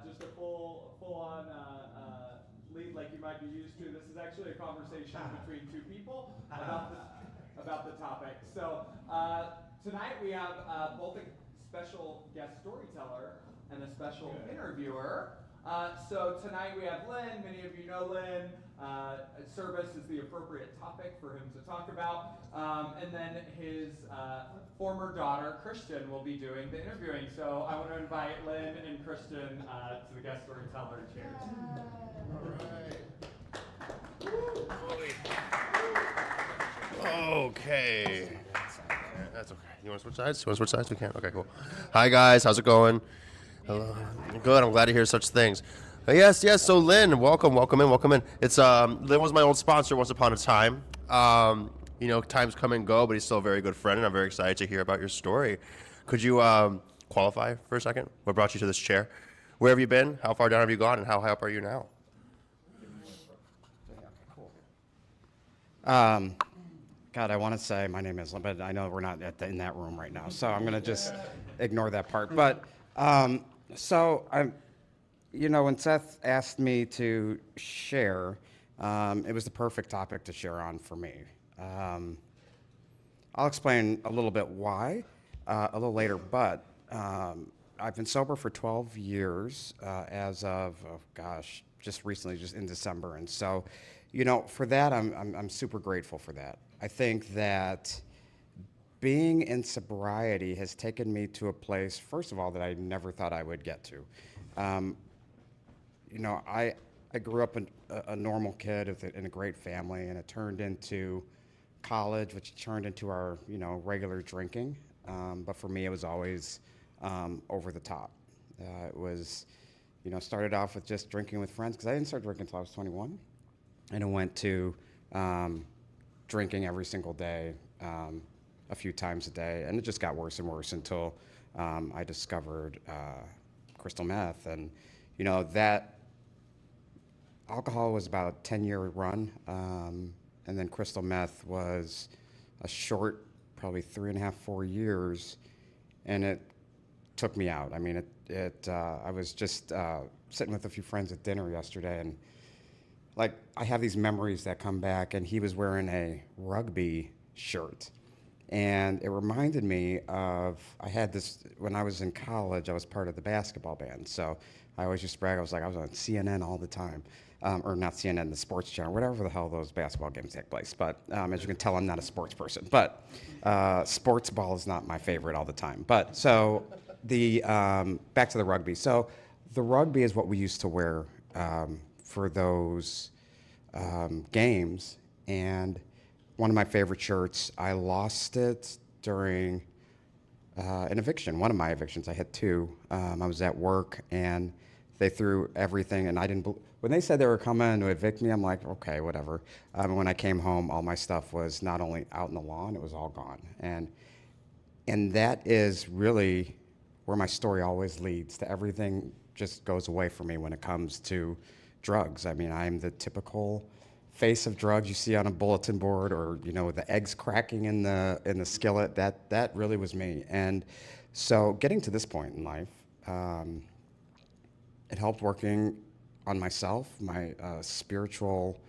just a full-on lead like you might be used to. This is actually a conversation between two people about the topic. So tonight we have both a special guest storyteller and a special interviewer. So tonight we have Lynn. Many of you know Lynn. Service is the appropriate topic for him to talk about. And then his former daughter, Christian, will be doing the interviewing. So I want to invite Lynn and Christian to the guest storyteller chairs. Okay. That's okay. You want to switch sides? You want to switch sides? We can. Okay, cool. Hi, guys. How's it going? Hello. Good. I'm glad to hear such things. Yes. So Lynn, welcome in. It's Lynn was my old sponsor once upon a time. Times come and go, but he's still a very good friend, and I'm very excited to hear about your story. Could you qualify for a second? What brought you to this chair? Where have you been? How far down have you gone, and how high up are you now? God, I want to say my name is Lynn, but I know we're not in that room right now, so I'm going to just ignore that part. But so I'm. When Seth asked me to share, it was the perfect topic to share on for me. I'll explain a little bit why a little later, but I've been sober for 12 years as of, just recently, just in December. And so, for that, I'm super grateful for that. I think that being in sobriety has taken me to a place, first of all, that I never thought I would get to. I grew up a normal kid in a great family, and it turned into college, which turned into our, regular drinking. But for me, it was always over the top. It was, started off with just drinking with friends, because I didn't start drinking until I was 21. And it went to drinking every single day, a few times a day. And it just got worse and worse until I discovered crystal meth. And, that alcohol was about a 10-year run, and then crystal meth was a short, probably 3.5, 4 years, and it took me out. I mean, I was just sitting with a few friends at dinner yesterday, and I have these memories that come back, and he was wearing a rugby shirt, and it reminded me of, I had this, when I was in college, I was part of the basketball band, so I always used to brag, I was on CNN all the time. Or not CNN, the sports channel, whatever the hell those basketball games take place. But as you can tell, I'm not a sports person. But sports ball is not my favorite all the time. But so back to the rugby. So the rugby is what we used to wear for those games. And one of my favorite shirts, I lost it during an eviction. One of my evictions, I had two. I was at work, and they threw everything, and I didn't. When they said they were coming to evict me, I'm like, okay, whatever. When I came home, all my stuff was not only out in the lawn, it was all gone. And that is really where my story always leads to. Everything just goes away for me when it comes to drugs. I mean, I'm the typical face of drugs you see on a bulletin board, or the eggs cracking in the skillet. That really was me. And so getting to this point in life, it helped working on myself, my spiritual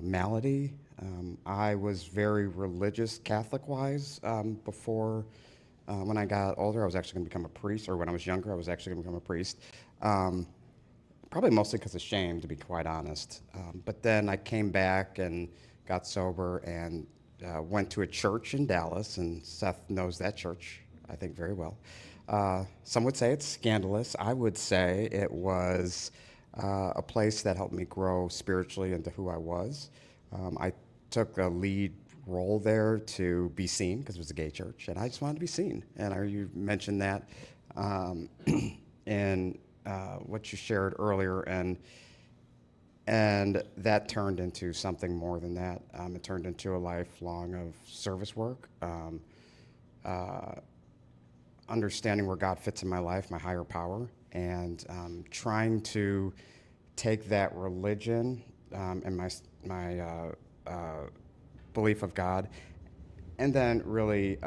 malady. I was very religious, Catholic-wise, before. When I got older, I was actually going to become a priest, or when I was younger, I was actually going to become a priest. Probably mostly because of shame, to be quite honest. But then I came back and got sober and went to a church in Dallas, and Seth knows that church, I think, very well. Some would say it's scandalous. I would say it was a place that helped me grow spiritually into who I was. I took a lead role there to be seen, because it was a gay church, and I just wanted to be seen. And you mentioned that in what you shared earlier, and that turned into something more than that. It turned into a lifelong of service work, understanding where God fits in my life, my higher power, and trying to take that religion and my belief of God, and then really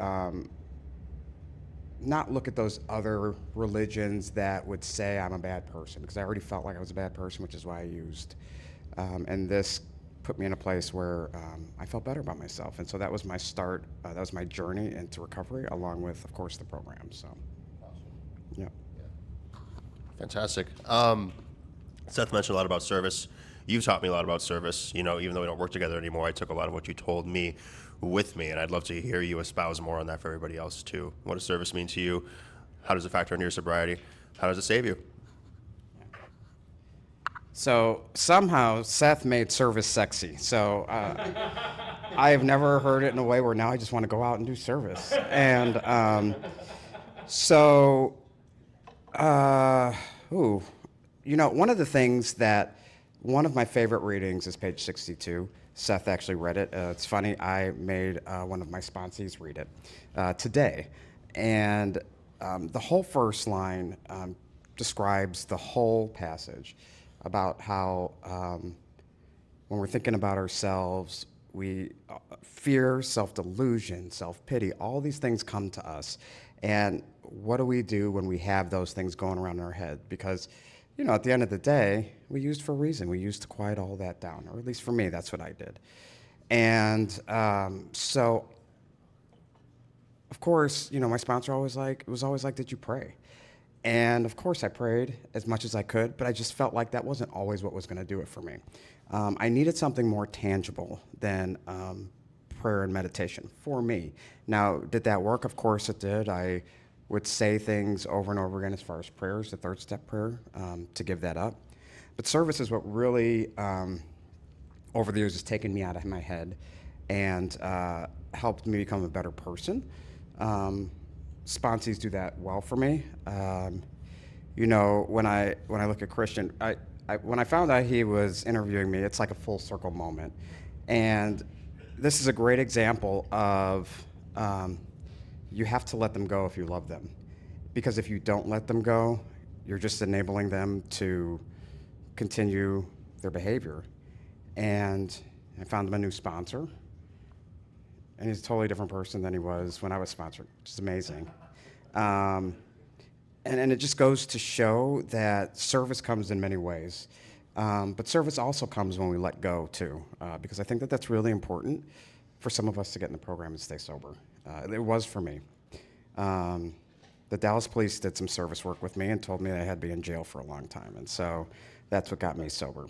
not look at those other religions that would say I'm a bad person, because I already felt like I was a bad person, which is why I used. And this put me in a place where I felt better about myself. And so that was my start. That was my journey into recovery, along with, of course, the program. So, yeah. Fantastic. Seth mentioned a lot about service. You've taught me a lot about service. You know, even though we don't work together anymore, I took a lot of what you told me with me, and I'd love to hear you espouse more on that for everybody else too. What does service mean to you? How does it factor into your sobriety? How does it save you? So somehow Seth made service sexy. So I have never heard it in a way where now I just want to go out and do service. And you know, one of the things that, one of my favorite readings is page 62. Seth actually read it. It's funny, I made one of my sponsees read it today. And the whole first line describes the whole passage about how when we're thinking about ourselves, we fear, self-delusion, self-pity, all these things come to us. And what do we do when we have those things going around in our head? Because, you know, at the end of the day, we used for a reason. We used to quiet all that down, or at least for me, that's what I did. And so, of course, you know, my sponsor was always like, did you pray? And of course I prayed as much as I could, but I just felt like that wasn't always what was going to do it for me. I needed something more tangible than prayer and meditation for me. Now, did that work? Of course it did. I would say things over and over again as far as prayers, the third step prayer, to give that up. But service is what really, over the years, has taken me out of my head and helped me become a better person. Sponsees do that well for me. You know, when I look at Christian, when I found out he was interviewing me, it's like a full circle moment. And this is a great example of you have to let them go if you love them. Because if you don't let them go, you're just enabling them to continue their behavior. And I found him a new sponsor. And he's a totally different person than he was when I was sponsored, which is amazing. And it just goes to show that service comes in many ways. But service also comes when we let go, too, because I think that that's really important for some of us to get in the program and stay sober. It was for me. The Dallas police did some service work with me and told me I had to be in jail for a long time. And so that's what got me sober.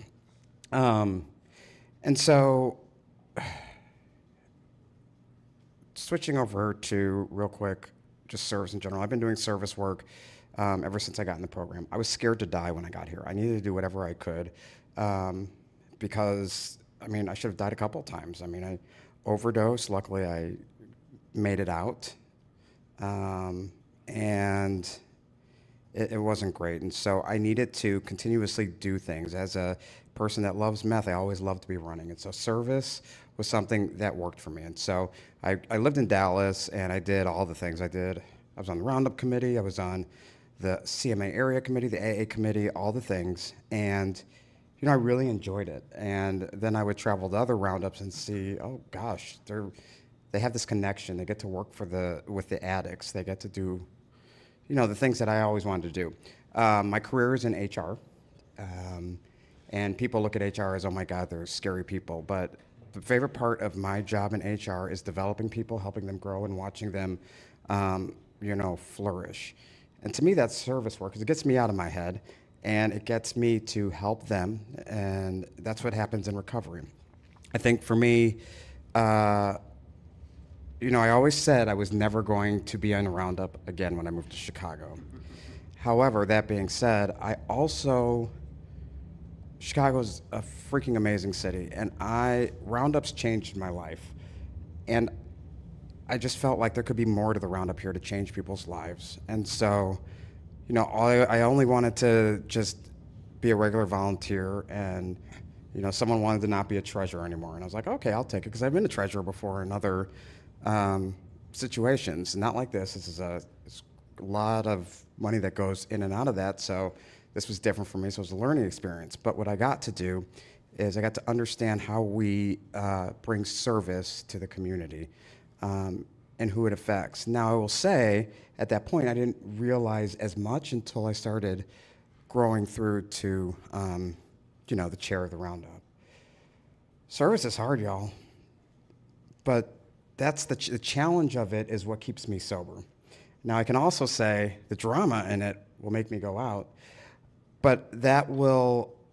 And so switching over to, real quick, just service in general. I've been doing service work ever since I got in the program. I was scared to die when I got here. I needed to do whatever I could because, I mean, I should have died a couple of times. I mean, I overdosed. Luckily, I made it out. And it wasn't great. And so I needed to continuously do things. As a person that loves meth, I always loved to be running. And so service was something that worked for me. And so I lived in Dallas, and I did all the things I did. I was on the Roundup committee. I was on the CMA area committee, the AA committee, all the things. And, you know, I really enjoyed it. And then I would travel to other Roundups and see, oh, gosh, they have this connection. They get to work with the addicts. They get to do, you know, the things that I always wanted to do. My career is in HR. And people look at HR as, oh, my God, they're scary people. But the favorite part of my job in HR is developing people, helping them grow, and watching them, you know, flourish. And to me, that's service work, because it gets me out of my head, and it gets me to help them, and that's what happens in recovery. I think for me, you know, I always said I was never going to be on Roundup again when I moved to Chicago. However, that being said, Chicago's a freaking amazing city, and Roundups changed my life. And I just felt like there could be more to the Roundup here to change people's lives. And so, you know, I only wanted to just be a regular volunteer, and, you know, someone wanted to not be a treasurer anymore. And I was like, okay, I'll take it, because I've been a treasurer before in other situations. Not like this. This is a lot of money that goes in and out of that. So this was different for me. So it was a learning experience. But what I got to do is I got to understand how we bring service to the community. and who it affects. Now, I will say, at that point, I didn't realize as much until I started growing through to, the chair of the roundup. Service is hard, y'all, but that's the challenge of it is what keeps me sober. Now, I can also say the drama in it will make me go out, but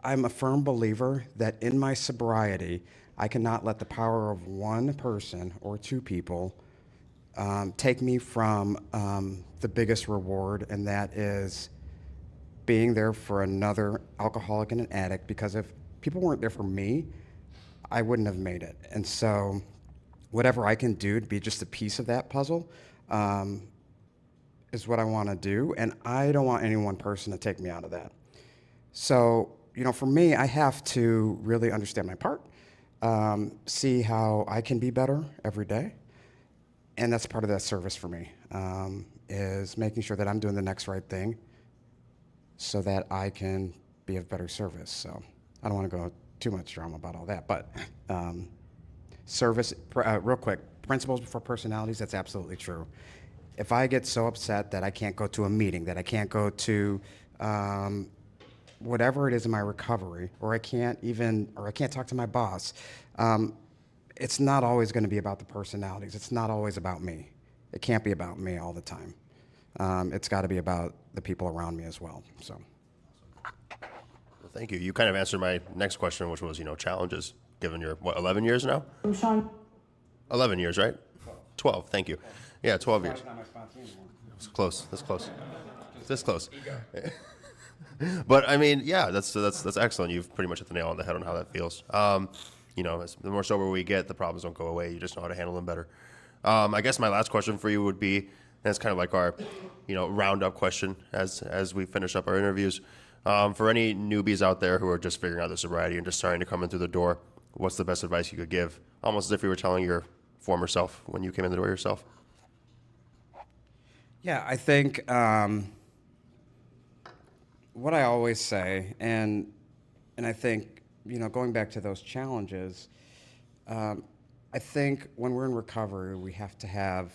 I'm a firm believer that in my sobriety, I cannot let the power of one person or two people take me from the biggest reward, and that is being there for another alcoholic and an addict, because if people weren't there for me, I wouldn't have made it. And so whatever I can do to be just a piece of that puzzle is what I want to do, and I don't want any one person to take me out of that. So, for me, I have to really understand my part, see how I can be better every day, and that's part of that service for me, is making sure that I'm doing the next right thing so that I can be of better service. So I don't want to go too much drama about all that, but service, real quick, principles before personalities, that's absolutely true. If I get so upset that I can't go to a meeting, that I can't go to whatever it is in my recovery, or I can't talk to my boss, it's not always going to be about the personalities. It's not always about me. It can't be about me all the time. It's got to be about the people around me as well. So. Well, thank you. You kind of answered my next question, which was, challenges, given your, 11 years now? I'm Sean. 11 years, right? 12, thank you. Yeah, 12 years. It's close, that's close. This close. But I mean, yeah, that's excellent. You've pretty much hit the nail on the head on how that feels. The more sober we get, the problems don't go away. You just know how to handle them better. I guess my last question for you would be, and it's kind of like our, roundup question as we finish up our interviews. For any newbies out there who are just figuring out their sobriety and just starting to come in through the door, what's the best advice you could give? Almost as if you were telling your former self when you came in the door yourself. Yeah, I think what I always say, and I think, going back to those challenges, I think when we're in recovery, we have to have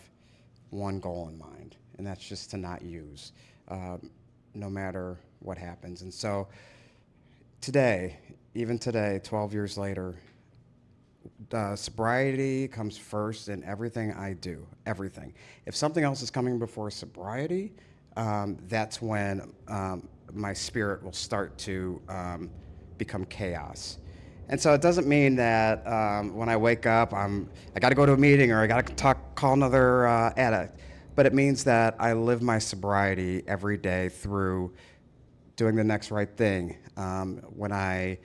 one goal in mind, and that's just to not use, no matter what happens. And so even today, 12 years later, sobriety comes first in everything I do, everything. If something else is coming before sobriety, that's when my spirit will start to become chaos. And so it doesn't mean that when I wake up, I got to go to a meeting or I got to call another addict. But it means that I live my sobriety every day through doing the next right thing. When I,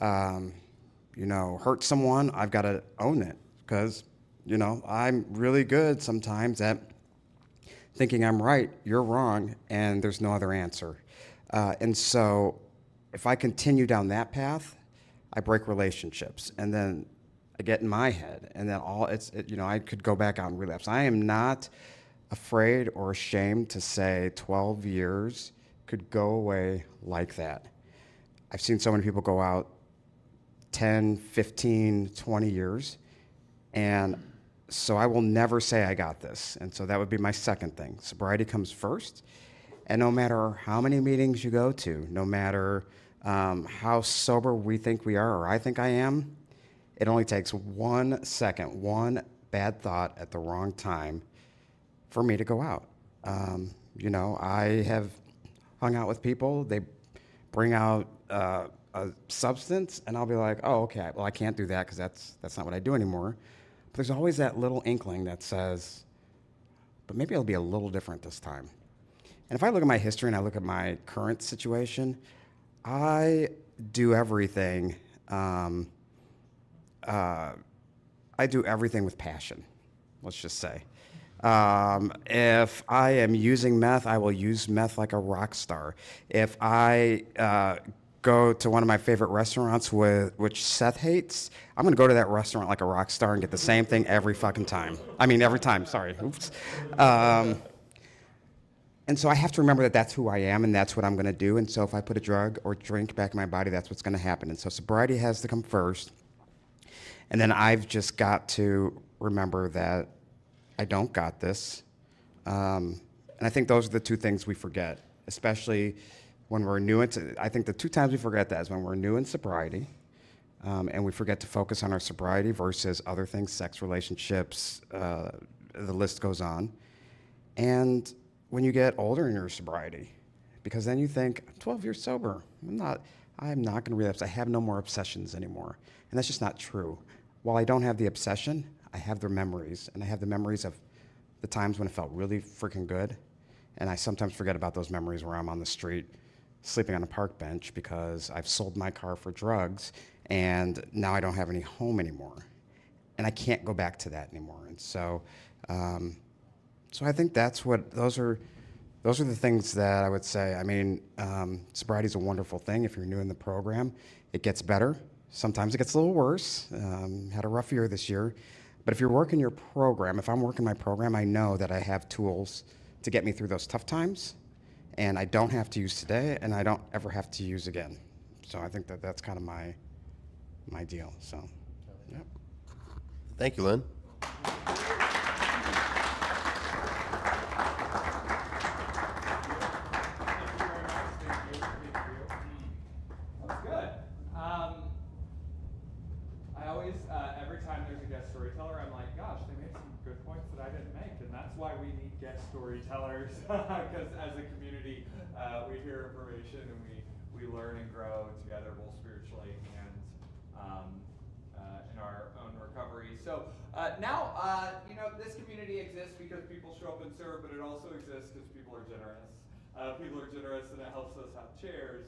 hurt someone, I've got to own it because, I'm really good sometimes at thinking I'm right, you're wrong, and there's no other answer. And so if I continue down that path, I break relationships, and then I get in my head, and then I could go back out and relapse. I am not afraid or ashamed to say 12 years could go away like that. I've seen so many people go out 10, 15, 20 years, and so I will never say I got this. And so that would be my second thing. Sobriety comes first, and no matter how many meetings you go to, no matter how sober we think we are or I think I am, it only takes 1 second, one bad thought at the wrong time for me to go out. I have hung out with people, they bring out a substance, and I'll be like, oh, okay, well, I can't do that because that's not what I do anymore. But there's always that little inkling that says, but maybe it'll be a little different this time. And if I look at my history and I look at my current situation, I do everything. I do everything with passion, let's just say. If I am using meth, I will use meth like a rock star. If I go to one of my favorite restaurants which Seth hates, I'm going to go to that restaurant like a rock star and get the same thing every fucking time. I mean, every time, sorry. Oops. And so I have to remember that that's who I am and that's what I'm going to do. And so if I put a drug or drink back in my body, that's what's going to happen. And so sobriety has to come first. And then I've just got to remember that I don't got this. And I think those are the two things we forget, especially when we're new into, I think the two times we forget that is when we're new in sobriety, and we forget to focus on our sobriety versus other things, sex, relationships, the list goes on. And when you get older in your sobriety, because then you think, I'm 12 years sober, I'm not going to relapse. I have no more obsessions anymore. And that's just not true. While I don't have the obsession, I have the memories, and I have the memories of the times when it felt really freaking good. And I sometimes forget about those memories where I'm on the street sleeping on a park bench because I've sold my car for drugs and now I don't have any home anymore. And I can't go back to that anymore. And so, so I think those are the things that I would say. I mean, sobriety is a wonderful thing. If you're new in the program, it gets better. Sometimes it gets a little worse. Had a rough year this year. But if you're working your program, if I'm working my program, I know that I have tools to get me through those tough times, and I don't have to use today, and I don't ever have to use again. So I think that that's kind of my deal. So, yeah. Thank you, Lynn. That's good. I always, every time there's a guest storyteller, I'm like, gosh, they made some good points that I didn't make, and that's why we need guest storytellers, because as a community, we hear information and we learn and grow together, both spiritually and in our own recovery. So now, this community exists because people show up and serve, but it also exists because people are generous. People are generous, and it helps us have chairs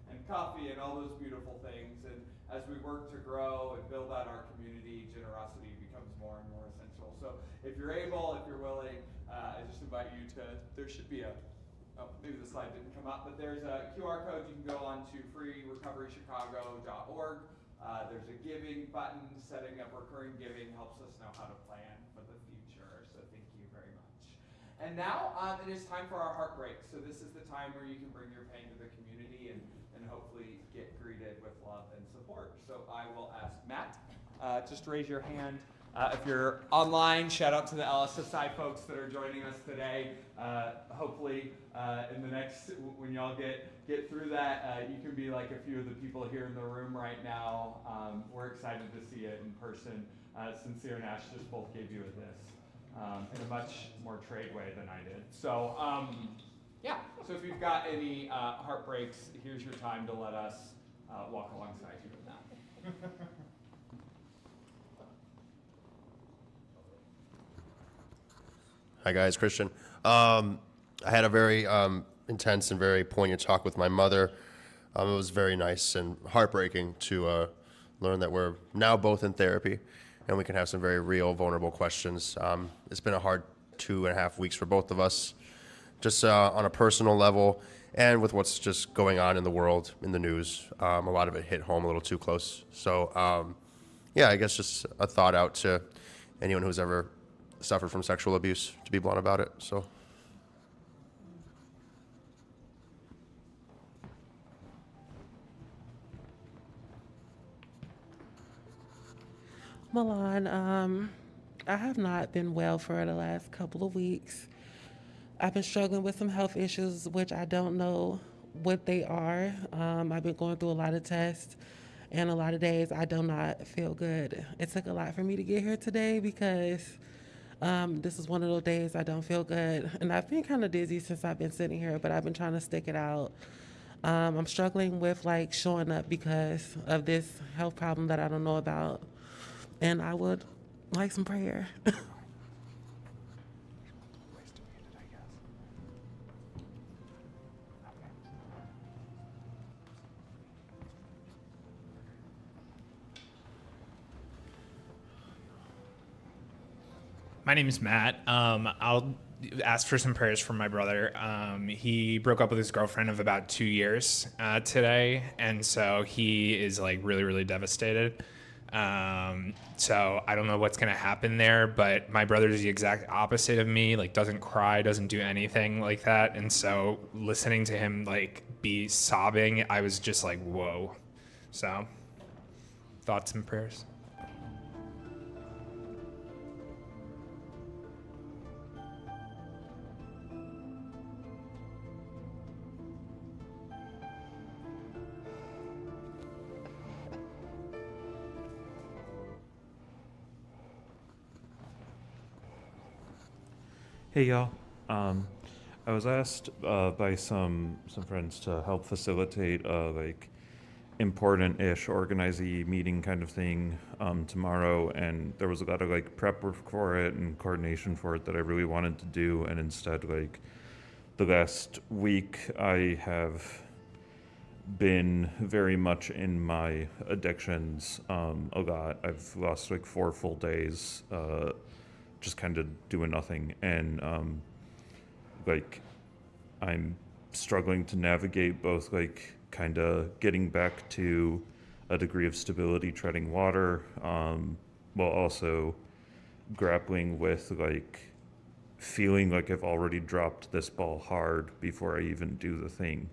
and coffee and all those beautiful things. And as we work to grow and build out our community, generosity becomes more and more essential. So if you're able, if you're willing, I just invite you to, there should be maybe the slide didn't come up, but there's a QR code. You can go on to freerecoverychicago.org. There's a giving button. Setting up recurring giving helps us know how to plan for the future. So thank you very much. And now it is time for our heartbreak. So this is the time where you can bring your pain to the community and hopefully get greeted with love and support. So I will ask Matt, just raise your hand. If you're online, shout out to the LSSI folks that are joining us today. Hopefully in the next, when y'all get through that, you can be like a few of the people here in the room right now. We're excited to see it in person. Sincere and Ash just both gave you a this. In a much more trade way than I did. So, yeah. So if you've got any heartbreaks, here's your time to let us walk alongside you with that. Hi guys, Christian. I had a very intense and very poignant talk with my mother. It was very nice and heartbreaking to learn that we're now both in therapy and we can have some very real, vulnerable questions. It's been a hard 2.5 weeks for both of us, just on a personal level and with what's just going on in the world, in the news. A lot of it hit home a little too close. So, yeah, I guess just a thought out to anyone who's ever suffered from sexual abuse, to be blunt about it. So. Milan, I have not been well for the last couple of weeks. I've been struggling with some health issues, which I don't know what they are. I've been going through a lot of tests, and a lot of days I do not feel good. It took a lot for me to get here today because this is one of those days I don't feel good. And I've been kind of dizzy since I've been sitting here, but I've been trying to stick it out. I'm struggling with like showing up because of this health problem that I don't know about. And I would like some prayer. My name is Matt. I'll ask for some prayers from my brother. He broke up with his girlfriend of about 2 years today, and so he is like really, really devastated. So I don't know what's gonna happen there, but my brother's the exact opposite of me. Like, doesn't cry, doesn't do anything like that, and so listening to him like be sobbing, I was just like, whoa. So, thoughts and prayers. Hey y'all. I was asked by some friends to help facilitate like important-ish organize-y meeting kind of thing tomorrow, and there was a lot of like prep work for it and coordination for it that I really wanted to do, and instead like the last week I have been very much in my addictions a lot. I've lost like 4 full days just kind of doing nothing, and like I'm struggling to navigate both like kind of getting back to a degree of stability treading water while also grappling with like feeling like I've already dropped this ball hard before I even do the thing.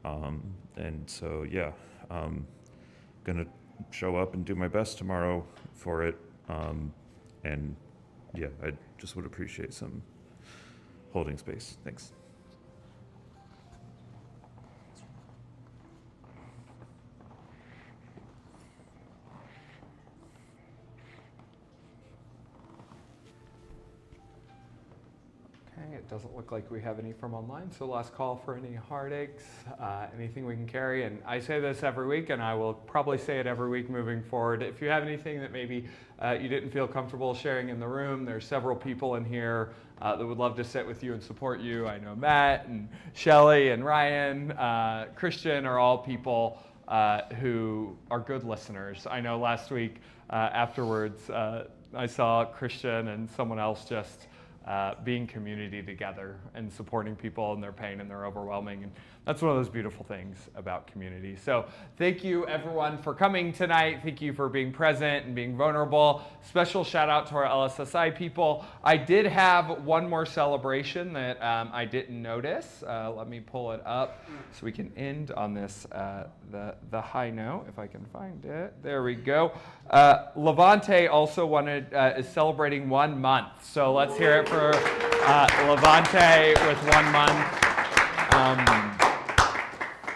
And so yeah, gonna show up and do my best tomorrow for it. And yeah, I just would appreciate some holding space. Thanks. Okay, it doesn't look like we have any from online, so last call for any heartaches, anything we can carry. And I say this every week, and I will probably say it every week moving forward. If you have anything that maybe you didn't feel comfortable sharing in the room, there's several people in here that would love to sit with you and support you. I know Matt and Shelly and Ryan, Christian are all people who are good listeners. I know last week afterwards, I saw Christian and someone else just being community together and supporting people in their pain and their overwhelming. And that's one of those beautiful things about community. So thank you everyone for coming tonight. Thank you for being present and being vulnerable. Special shout out to our LSSI people. I did have one more celebration that I didn't notice. Let me pull it up so we can end on this, the high note, if I can find it. There we go. Levante also is celebrating 1 month. So let's hear it for Levante with 1 month.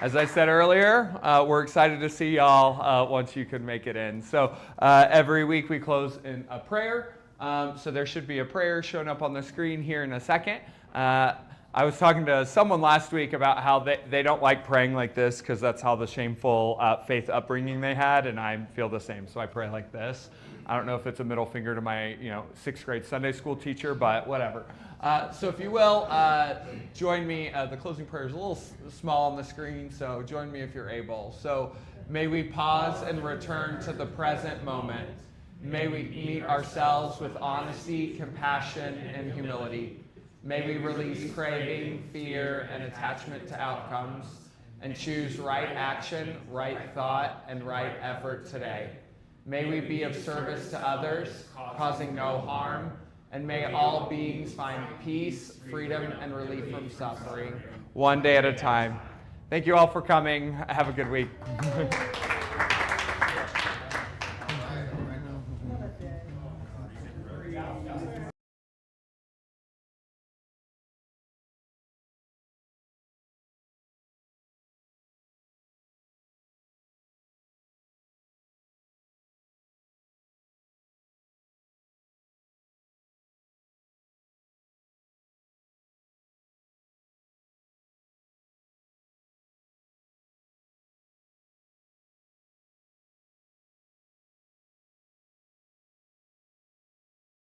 As I said earlier, we're excited to see y'all once you can make it in. So every week we close in a prayer. So there should be a prayer showing up on the screen here in a second. I was talking to someone last week about how they don't like praying like this because that's how the shameful faith upbringing they had, and I feel the same. So I pray like this. I don't know if it's a middle finger to my 6th grade Sunday school teacher, but whatever. So if you will, join me. The closing prayer is a little small on the screen, so join me if you're able. So may we pause and return to the present moment. May we meet ourselves with honesty, compassion, and humility. May we release craving, fear, and attachment to outcomes, and choose right action, right thought, and right effort today. May we be of service to others, causing no harm, and may all beings find peace, freedom, and relief from suffering, one day at a time. Thank you all for coming. Have a good week.